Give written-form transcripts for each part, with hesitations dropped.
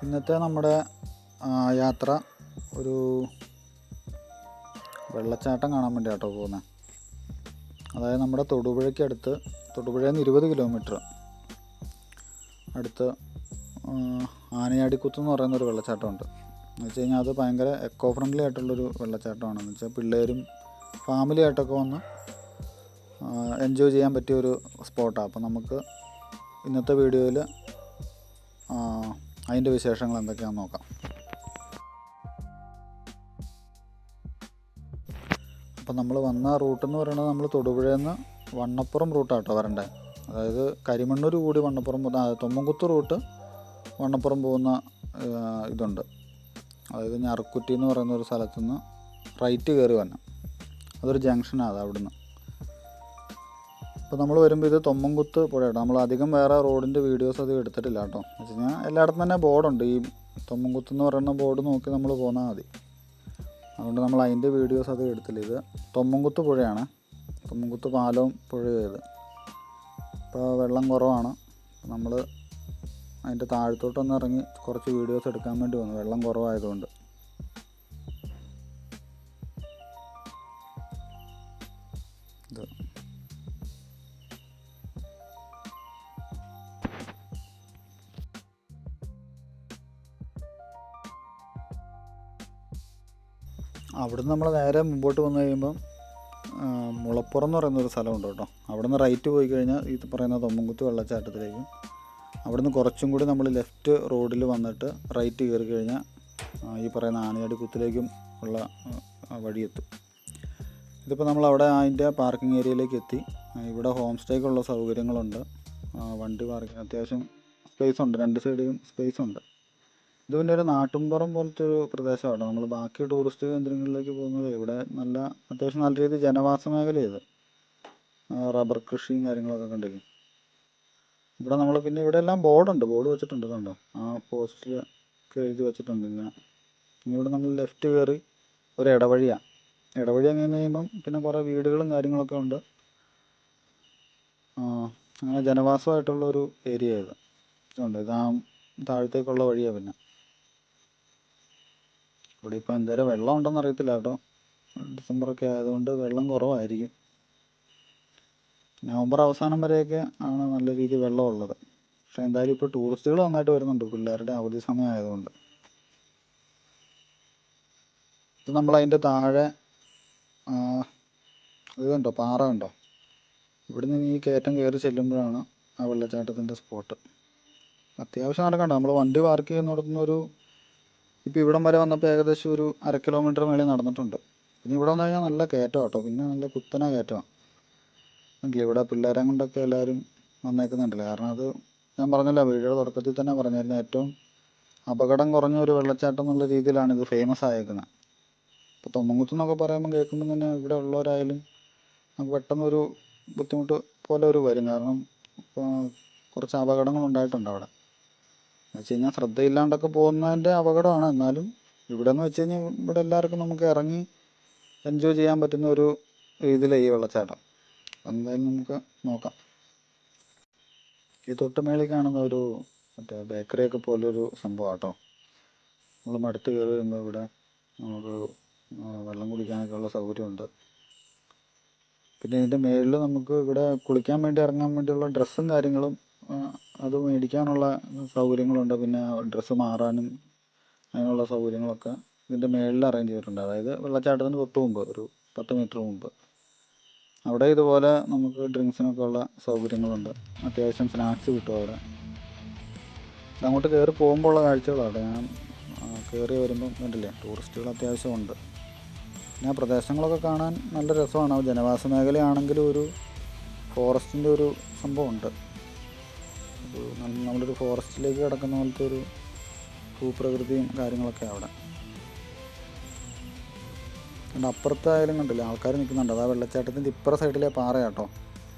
ഇന്നത്തെ നമ്മുടെ യാത്ര ഒരു വെള്ളച്ചാട്ടം കാണാൻ വേണ്ടി കേട്ടോ പോകുന്നത്. അതായത് നമ്മുടെ തൊടുപുഴയ്ക്ക് അടുത്ത്, തൊടുപുഴയിൽ നിന്ന് 20 കിലോമീറ്റർ അടുത്ത് ആനയാടിക്കുത്ത് എന്ന് പറയുന്നൊരു വെള്ളച്ചാട്ടമുണ്ട്. എന്ന് വെച്ച് കഴിഞ്ഞാൽ അത് ഭയങ്കര എക്കോ ഫ്രണ്ട്ലി ആയിട്ടുള്ളൊരു വെള്ളച്ചാട്ടമാണ്. എന്ന് വെച്ചാൽ പിള്ളേരും ഫാമിലി ആയിട്ടൊക്കെ വന്ന് എൻജോയ് ചെയ്യാൻ പറ്റിയൊരു സ്പോട്ടാണ്. അപ്പോൾ നമുക്ക് ഇന്നത്തെ വീഡിയോയിൽ അതിൻ്റെ വിശേഷങ്ങൾ എന്തൊക്കെയാണെന്ന് നോക്കാം. അപ്പോൾ നമ്മൾ വന്ന റൂട്ടെന്ന് പറയുന്നത് നമ്മൾ തൊടുപുഴയിൽ നിന്ന് വണ്ണപ്പുറം റൂട്ടാട്ടോ വരണ്ടേ. അതായത് കരിമണ്ണൂർ കൂടി വണ്ണപ്പുറം തൊമ്മൻകുത്ത് റൂട്ട് വണ്ണപ്പുറം പോകുന്ന ഇതുണ്ട്. അതായത് ഞറുക്കുറ്റി എന്ന് പറയുന്ന ഒരു സ്ഥലത്തു നിന്ന് റൈറ്റ് കയറി വരണം. അതൊരു ജംഗ്ഷനാണ് അത് അവിടുന്ന്. അപ്പോൾ നമ്മൾ വരുമ്പോൾ ഇത് തൊമ്മൻകുത്ത് പുഴയാണ്. നമ്മൾ അധികം വേറെ റോഡിൻ്റെ വീഡിയോസ് അത് എടുത്തിട്ടില്ല കേട്ടോ. എന്ന് വെച്ച് കഴിഞ്ഞാൽ എല്ലായിടത്തും തന്നെ ബോർഡുണ്ട്. ഈ തൊമ്മൻകുത്ത് എന്ന് പറയുന്ന ബോർഡ് നോക്കി നമ്മൾ പോന്നാൽ മതി. അതുകൊണ്ട് നമ്മൾ അതിൻ്റെ വീഡിയോസ് അത് എടുത്തില്ല. ഇത് തൊമ്മൻകുത്ത് പുഴയാണ്. തൊമ്മൻകുത്ത് പാലവും പുഴയത്. ഇപ്പോൾ വെള്ളം കുറവാണ്. നമ്മൾ അതിൻ്റെ താഴത്തോട്ടൊന്ന് ഇറങ്ങി കുറച്ച് വീഡിയോസ് എടുക്കാൻ വേണ്ടി വന്നു, വെള്ളം കുറവായതുകൊണ്ട്. ഇത് അവിടുന്ന് നമ്മൾ നേരെ മുമ്പോട്ട് വന്നു കഴിയുമ്പം മുളപ്പുറം എന്ന് പറയുന്നൊരു സ്ഥലമുണ്ട് കേട്ടോ. അവിടുന്ന് റൈറ്റ് പോയി കഴിഞ്ഞാൽ ഇത് പറയുന്ന തൊമ്മൻകുത്ത് വെള്ളച്ചാട്ടത്തിലേക്കും, അവിടുന്ന് കുറച്ചും കൂടി നമ്മൾ ലെഫ്റ്റ് റോഡിൽ വന്നിട്ട് റൈറ്റ് കയറി കഴിഞ്ഞാൽ ഈ പറയുന്ന ആനയാടിക്കുത്തിലേക്കും ഉള്ള വഴിയെത്തും. ഇതിപ്പോൾ നമ്മൾ അവിടെ അതിൻ്റെ പാർക്കിംഗ് ഏരിയയിലേക്ക് എത്തി. ഇവിടെ ഹോം സ്റ്റേക്കുള്ള സൗകര്യങ്ങളുണ്ട്. വണ്ടി പാർക്കിംഗ് അത്യാവശ്യം സ്പേസ് ഉണ്ട്, രണ്ട് സൈഡിലും സ്പേസ് ഉണ്ട്. ഇത് പിന്നെ ഒരു നാട്ടുംപുറം പോലത്തെ ഒരു പ്രദേശമാണ്. നമ്മൾ ബാക്കി ടൂറിസ്റ്റ് കേന്ദ്രങ്ങളിലേക്ക് പോകുന്നത് ഇവിടെ അത്യാവശ്യം നല്ല രീതിയിൽ ജനവാസ മേഖലയത്, റബ്ബർ കൃഷിയും കാര്യങ്ങളൊക്കെ കണ്ടിരിക്കും. ഇവിടെ നമ്മൾ പിന്നെ ഇവിടെ എല്ലാം ബോർഡ് വെച്ചിട്ടുണ്ട് കണ്ടോ, ആ പോസ്റ്റിലൊക്കെ എഴുതി വെച്ചിട്ടുണ്ട്. ഇനി ഇവിടെ നമ്മൾ ലെഫ്റ്റ് കയറി ഒരു ഇടവഴിയാണ്. ഇടവഴി അങ്ങനെ കഴിയുമ്പം പിന്നെ കുറേ വീടുകളും കാര്യങ്ങളൊക്കെ ഉണ്ട്. അങ്ങനെ ജനവാസമായിട്ടുള്ളൊരു ഏരിയ ഇത് ഉണ്ട്. ഇതാ താഴത്തേക്കുള്ള വഴിയാണ്. പിന്നെ ഇവിടെ ഇപ്പോൾ എന്തേരം വെള്ളം ഉണ്ടെന്ന് അറിയത്തില്ല കേട്ടോ. ഡിസംബറൊക്കെ ആയതുകൊണ്ട് വെള്ളം കുറവായിരിക്കും. നവംബർ അവസാനം വരെയൊക്കെ ആണ് നല്ല രീതിയിൽ വെള്ളമുള്ളത്. പക്ഷെ എന്തായാലും ഇപ്പോൾ ടൂറിസ്റ്റുകൾ നന്നായിട്ട് വരുന്നുണ്ട്, പിള്ളേരുടെ അവധി സമയം ആയതുകൊണ്ട്. ഇത് നമ്മളതിൻ്റെ താഴെ ഇത് കണ്ടോ, പാറ കണ്ടോ. ഇവിടുന്ന് ഈ കയറ്റം കയറി ചെല്ലുമ്പോഴാണ് ആ വെള്ളച്ചാട്ടത്തിൻ്റെ സ്പോട്ട്. അത്യാവശ്യം നടക്കണ്ട. നമ്മൾ വണ്ടി പാർക്ക് ചെയ്യുന്നിടത്തുനിന്നൊരു ഇപ്പോൾ ഇവിടം വരെ വന്നപ്പോൾ ഏകദേശം ഒരു 1/2 കിലോമീറ്റർ മേളിൽ നടന്നിട്ടുണ്ട്. പിന്നെ ഇവിടെ വന്നു കഴിഞ്ഞാൽ നല്ല കയറ്റം കേട്ടോ. പിന്നെ നല്ല കുത്തന കയറ്റമാണ്. എങ്കിൽ ഇവിടെ പിള്ളേരെ കൊണ്ടൊക്കെ എല്ലാവരും വന്നേക്കുന്നുണ്ടല്ലോ. കാരണം അത് ഞാൻ പറഞ്ഞല്ലോ, വീഡിയോയുടെ തുടക്കത്തിൽ തന്നെ പറഞ്ഞായിരുന്നു, ഏറ്റവും അപകടം കുറഞ്ഞ ഒരു വെള്ളച്ചാട്ടം എന്നുള്ള രീതിയിലാണ് ഇത് ഫേമസ് ആയേക്കുന്നത്. ഇപ്പോൾ തൊമ്മൻകുത്ത് എന്നൊക്കെ പറയുമ്പോൾ കേൾക്കുമ്പോൾ തന്നെ ഇവിടെ ഉള്ളവരായാലും നമുക്ക് പെട്ടെന്നൊരു ബുദ്ധിമുട്ട് പോലെ ഒരു വരും. കാരണം ഇപ്പോൾ കുറച്ച് അപകടങ്ങൾ ഉണ്ടായിട്ടുണ്ട് അവിടെ. എന്ന് വെച്ച് കഴിഞ്ഞാൽ ശ്രദ്ധയില്ലാണ്ടൊക്കെ പോകുന്നതിൻ്റെ അപകടമാണ്. എന്നാലും ഇവിടെ എന്ന് വെച്ച് കഴിഞ്ഞാൽ ഇവിടെ എല്ലാവർക്കും നമുക്ക് ഇറങ്ങി എൻജോയ് ചെയ്യാൻ പറ്റുന്ന ഒരു രീതിയിലാണ് ഈ വെള്ളച്ചാട്ടം. എന്തായാലും നമുക്ക് നോക്കാം. ഈ തൊട്ട് മേളിൽ കാണുന്ന ഒരു മറ്റേ ബേക്കറിയൊക്കെ പോലൊരു സംഭവം കേട്ടോ. നമ്മൾ മടുത്ത് കയറി വരുമ്പോൾ ഇവിടെ നമുക്ക് വെള്ളം കുടിക്കാനൊക്കെ ഉള്ള സൗകര്യമുണ്ട്. പിന്നെ ഇതിൻ്റെ മേളിൽ നമുക്ക് ഇവിടെ കുളിക്കാൻ വേണ്ടി ഇറങ്ങാൻ വേണ്ടിയുള്ള ഡ്രസ്സും കാര്യങ്ങളും അത് മേടിക്കാനുള്ള സൗകര്യങ്ങളുണ്ട്. പിന്നെ ഡ്രസ്സ് മാറാനും അതിനുള്ള സൗകര്യങ്ങളൊക്കെ ഇതിൻ്റെ മേളിൽ അറേഞ്ച് ചെയ്തിട്ടുണ്ട്. അതായത് വെള്ളച്ചാട്ടത്തിന് തൊട്ട് മുമ്പ് ഒരു 10 മീറ്റർ മുമ്പ് അവിടെ ഇതുപോലെ നമുക്ക് ഡ്രിങ്ക്സിനൊക്കെ ഉള്ള സൗകര്യങ്ങളുണ്ട്. അത്യാവശ്യം സ്നാക്സ് കിട്ടും അവിടെ. അങ്ങോട്ട് കയറി പോകുമ്പോൾ ഉള്ള കാഴ്ചകളാണ്. ഞാൻ കയറി വരുമ്പം കണ്ടില്ലേ, ടൂറിസ്റ്റുകൾ അത്യാവശ്യം ഉണ്ട്. പിന്നെ ആ പ്രദേശങ്ങളൊക്കെ കാണാൻ നല്ല രസമാണ്. ജനവാസ മേഖലയാണെങ്കിലും ഒരു ഫോറസ്റ്റിൻ്റെ ഒരു സംഭവമുണ്ട്. നമ്മളൊരു ഫോറസ്റ്റിലേക്ക് കിടക്കുന്ന പോലത്തെ ഒരു ഭൂപ്രകൃതിയും കാര്യങ്ങളൊക്കെ അവിടെ. അതുകൊണ്ട് അപ്പുറത്തായാലും കണ്ടില്ല ആൾക്കാർ നിൽക്കുന്നുണ്ട്. അതാ വെള്ളച്ചാട്ടത്തിൻ്റെ ഇപ്പുറ സൈഡിലെ പാറയാട്ടോ.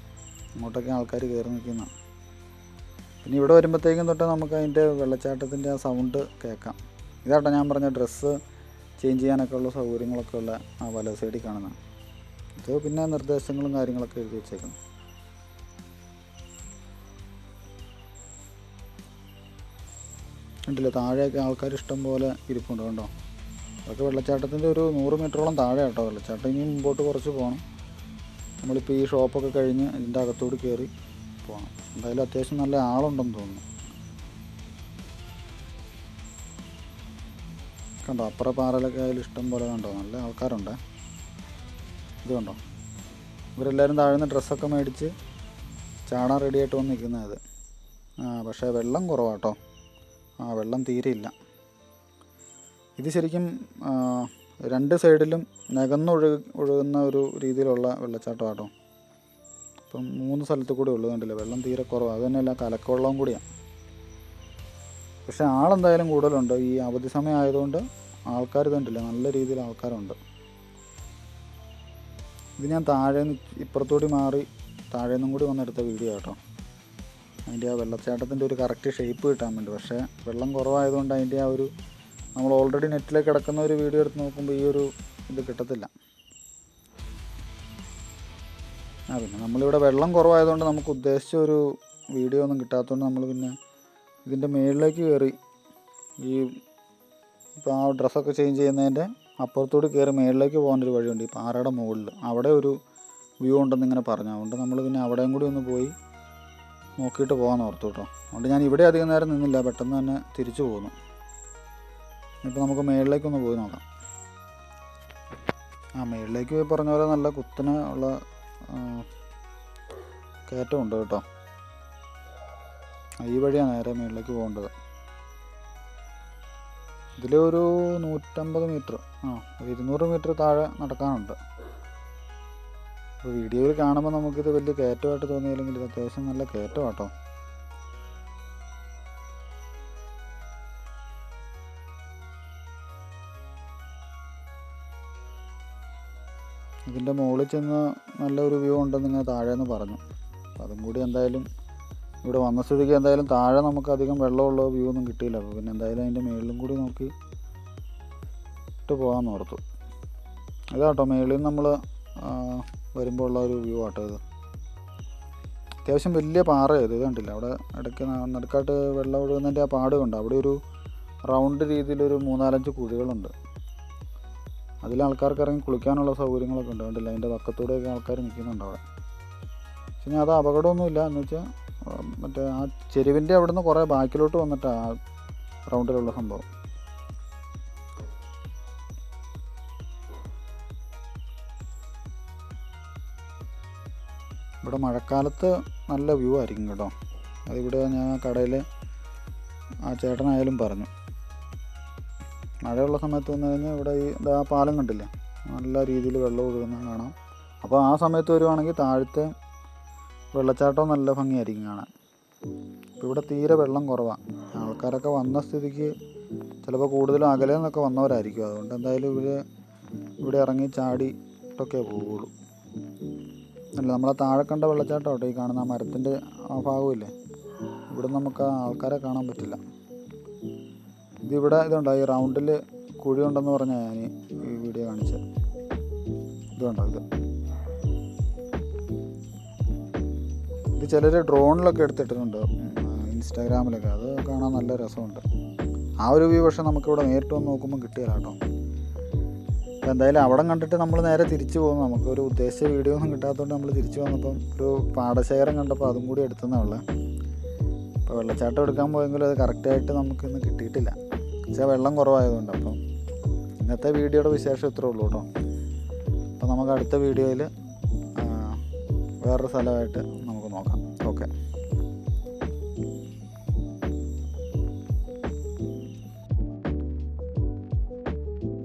അങ്ങോട്ടൊക്കെ ആൾക്കാർ കയറി നിൽക്കുന്ന. പിന്നെ ഇവിടെ വരുമ്പോഴത്തേക്കും തൊട്ട് നമുക്ക് അതിൻ്റെ വെള്ളച്ചാട്ടത്തിൻ്റെ ആ സൗണ്ട് കേൾക്കാം. ഇതാട്ടോ ഞാൻ പറഞ്ഞ ഡ്രസ്സ് ചേഞ്ച് ചെയ്യാനൊക്കെ ഉള്ള സൗകര്യങ്ങളൊക്കെ ഉള്ള ആ വല സൈഡിൽ കാണുന്നത്. ഇത് പിന്നെ നിർദ്ദേശങ്ങളും കാര്യങ്ങളൊക്കെ എഴുതി വെച്ചേക്കുന്നു. കണ്ടില്ലേ, താഴെയൊക്കെ ആൾക്കാർ ഇഷ്ടം പോലെ ഇരിപ്പുണ്ട് കണ്ടോ. അതൊക്കെ വെള്ളച്ചാട്ടത്തിൻ്റെ ഒരു 100 മീറ്ററോളം താഴെ കേട്ടോ വെള്ളച്ചാട്ടം. ഇനി മുമ്പോട്ട് കുറച്ച് പോകണം. നമ്മളിപ്പോൾ ഈ ഷോപ്പൊക്കെ കഴിഞ്ഞ് ഇതിൻ്റെ അകത്തോട് കയറി പോകണം. എന്തായാലും അത്യാവശ്യം നല്ല ആളുണ്ടെന്ന് തോന്നുന്നു. കണ്ടോ, അപ്പുറ പാറയിലൊക്കെ ആയാലും ഇഷ്ടം പോലെ കണ്ടോ, നല്ല ആൾക്കാരുണ്ട്. ഇത് കണ്ടോ, ഇവരെല്ലാവരും താഴ്ന്ന ഡ്രസ്സൊക്കെ മേടിച്ച് ചാടാൻ റെഡിയായിട്ട് വന്ന് നിൽക്കുന്നത്. പക്ഷേ വെള്ളം കുറവാട്ടോ. വെള്ളം തീരെ ഇല്ല. ഇത് ശരിക്കും 2 സൈഡിലും ഒഴുകുന്ന ഒരു രീതിയിലുള്ള വെള്ളച്ചാട്ടമാട്ടോ. ഇപ്പം 3 സ്ഥലത്ത് കൂടെ ഉള്ളു. കണ്ടില്ല, വെള്ളം തീരെ കുറവാണ്. അത് തന്നെയല്ല, കലക്കവെള്ളവും കൂടിയാണ്. പക്ഷേ ആളെന്തായാലും കൂടുതലുണ്ട്. ഈ അവധി സമയം ആയതുകൊണ്ട് ആൾക്കാർ കണ്ടില്ല, നല്ല രീതിയിൽ ആൾക്കാരുണ്ട്. ഇത് ഞാൻ താഴേന്ന് ഇപ്പുറത്തോടി മാറി താഴേന്നും കൂടി വന്നെടുത്ത വീഡിയോ കേട്ടോ. അതിൻ്റെ ആ വെള്ളച്ചാട്ടത്തിൻ്റെ ഒരു കറക്റ്റ് ഷേപ്പ് കിട്ടാൻ വേണ്ടി. പക്ഷേ വെള്ളം കുറവായതുകൊണ്ട് അതിൻ്റെ ആ ഒരു, നമ്മൾ ഓൾറെഡി നെറ്റിലേക്ക് കിടക്കുന്ന ഒരു വീഡിയോ എടുത്ത് നോക്കുമ്പോൾ ഈ ഒരു ഇത് കിട്ടത്തില്ല. പിന്നെ നമ്മളിവിടെ വെള്ളം കുറവായതുകൊണ്ട് നമുക്ക് ഉദ്ദേശിച്ച ഒരു വീഡിയോ ഒന്നും കിട്ടാത്തതുകൊണ്ട് നമ്മൾ പിന്നെ ഇതിൻ്റെ മുകളിലേക്ക് കയറി, ഈ ഇപ്പോൾ ആ ഡ്രസ്സൊക്കെ ചേഞ്ച് ചെയ്യുന്നതിൻ്റെ അപ്പുറത്തോട് കയറി മുകളിലേക്ക് പോകാനൊരു വഴിയുണ്ട് ഈ പാറയുടെ മുകളിൽ. അവിടെ ഒരു വ്യൂ ഉണ്ടെന്ന് ഇങ്ങനെ പറഞ്ഞു. അതുകൊണ്ട് നമ്മൾ പിന്നെ അവിടെയും കൂടി ഒന്ന് പോയി നോക്കിയിട്ട് പോകാമെന്ന് ഓർത്തു കേട്ടോ. അതുകൊണ്ട് ഞാൻ ഇവിടെ അധികം നേരം നിന്നില്ല, പെട്ടെന്ന് തന്നെ തിരിച്ചു പോന്നു. ഇപ്പോൾ നമുക്ക് മുകളിലേക്കൊന്ന് പോയി നോക്കാം. മുകളിലേക്ക് പറഞ്ഞ പോലെ നല്ല കുത്തനെ ഉള്ള കയറ്റമുണ്ട് കേട്ടോ. ഈ വഴിയാണ് നേരെ മുകളിലേക്ക് പോകേണ്ടത്. ഇതിലൊരു 150 മീറ്റർ, 200 മീറ്റർ താഴെ നടക്കാനുണ്ട്. അപ്പോൾ വീഡിയോയിൽ കാണുമ്പോൾ നമുക്കിത് വലിയ കയറ്റമായിട്ട് തോന്നിയില്ലെങ്കിൽ ഇത് അത്യാവശ്യം നല്ല കയറ്റം കേട്ടോ. ഇതിൻ്റെ മുകളിൽ ചെന്ന് നല്ലൊരു വ്യൂ ഉണ്ടെന്ന് ഇങ്ങനെ താഴേന്ന് പറഞ്ഞു. അപ്പോൾ അതും കൂടി എന്തായാലും ഇവിടെ വന്ന സ്ഥിതിക്ക് എന്തായാലും താഴെ നമുക്ക് അധികം വെള്ളമുള്ള വ്യൂ ഒന്നും കിട്ടിയില്ല. അപ്പോൾ പിന്നെ എന്തായാലും അതിൻ്റെ മുകളിലും കൂടി നോക്കി ഇട്ട് പോകാമെന്ന് ഓർത്തു. ഇതാട്ടോ മുകളിൽ നിന്ന് നമ്മൾ വരുമ്പോൾ ഉള്ള ഒരു വ്യൂ ആട്ടോ ഇത്. അത്യാവശ്യം വലിയ പാറയാണ് ഇത്. കണ്ടില്ല, അവിടെ ഇടയ്ക്ക് നടുക്കായിട്ട് വെള്ളം ഒഴുകുന്നതിൻ്റെ ആ പാട് കണ്ടോ. അവിടെ ഒരു റൗണ്ട് രീതിയിലൊരു 3-4 കുഴികളുണ്ട്. അതിൽ ആൾക്കാർക്ക് ഇറങ്ങി കുളിക്കാനുള്ള സൗകര്യങ്ങളൊക്കെ ഉണ്ട്. കണ്ടില്ല, അതിൻ്റെ പക്കത്തൂടെയൊക്കെ ആൾക്കാർ നിൽക്കുന്നുണ്ട് അവിടെ. പക്ഷേ അത് അപകടമൊന്നുമില്ല. എന്ന് വെച്ചാൽ മറ്റേ ആ ചെരുവിൻ്റെ അവിടെ നിന്ന് കുറേ ബാക്കിലോട്ട് വന്നിട്ടാണ് ആ റൗണ്ടിലുള്ള സംഭവം. ഇവിടെ മഴക്കാലത്ത് നല്ല വ്യൂ ആയിരിക്കും കേട്ടോ. അതിവിടെ ഞാൻ കടയിൽ ആ ചേട്ടനായാലും പറഞ്ഞു, മഴയുള്ള സമയത്ത് വന്നു കഴിഞ്ഞാൽ ഇവിടെ ഈ ആ പാലം കണ്ടില്ലേ, നല്ല രീതിയിൽ വെള്ളം ഒഴുകുന്നത് കാണാം. അപ്പോൾ ആ സമയത്ത് വരുവാണെങ്കിൽ താഴത്തെ വെള്ളച്ചാട്ടം നല്ല ഭംഗിയായിരിക്കും കാണാൻ. ഇപ്പോൾ ഇവിടെ തീരെ വെള്ളം കുറവാണ്. ആൾക്കാരൊക്കെ വന്ന സ്ഥിതിക്ക് ചിലപ്പോൾ കൂടുതലും അകലെ നിന്നൊക്കെ വന്നവരായിരിക്കും. അതുകൊണ്ട് എന്തായാലും ഇവിടെ ഇറങ്ങി ചാടിയിട്ടൊക്കെ പോവുള്ളൂ. അല്ല, നമ്മളെ താഴെ കണ്ട വെള്ളച്ചാട്ടം കേട്ടോ ഈ കാണുന്ന ആ മരത്തിൻ്റെ ആ ഭാഗമില്ലേ, ഇവിടെ നമുക്ക് ആ ആൾക്കാരെ കാണാൻ പറ്റില്ല. ഇതുണ്ടോ ഈ റൗണ്ടിൽ കുഴി ഉണ്ടെന്ന് പറഞ്ഞാൽ ഞാൻ ഈ വീഡിയോ കാണിച്ചത്. ഇതുണ്ടോ ഇത് ചിലർ ഡ്രോണിലൊക്കെ എടുത്തിട്ടിട്ടുണ്ട് ഇൻസ്റ്റാഗ്രാമിലൊക്കെ. അത് കാണാൻ നല്ല രസമുണ്ട്. ആ ഒരു വ്യൂ പക്ഷേ നമുക്കിവിടെ നേരിട്ട് വന്ന് നോക്കുമ്പോൾ കിട്ടില്ല കേട്ടോ. അപ്പോൾ എന്തായാലും അവിടെ കണ്ടിട്ട് നമ്മൾ നേരെ തിരിച്ചു പോകുന്നു. നമുക്കൊരു ഉദ്ദേശിച്ച വീഡിയോ ഒന്നും കിട്ടാത്തതുകൊണ്ട് നമ്മൾ തിരിച്ചു വന്നപ്പം ഒരു പാടശേഖരം കണ്ടപ്പോൾ അതും കൂടി എടുത്തെന്നുള്ളത്. ഇപ്പോൾ വെള്ളച്ചാട്ടം എടുക്കാൻ പോയെങ്കിലും അത് കറക്റ്റായിട്ട് നമുക്കിന്ന് കിട്ടിയിട്ടില്ല. പക്ഷേ വെള്ളം കുറവായതുകൊണ്ട്. അപ്പം ഇന്നത്തെ വീഡിയോയുടെ വിശേഷം ഇത്രേ ഉള്ളൂ കേട്ടോ. അപ്പോൾ നമുക്ക് അടുത്ത വീഡിയോയിൽ വേറൊരു സ്ഥലമായിട്ട് നമുക്ക് നോക്കാം. ഓക്കെ.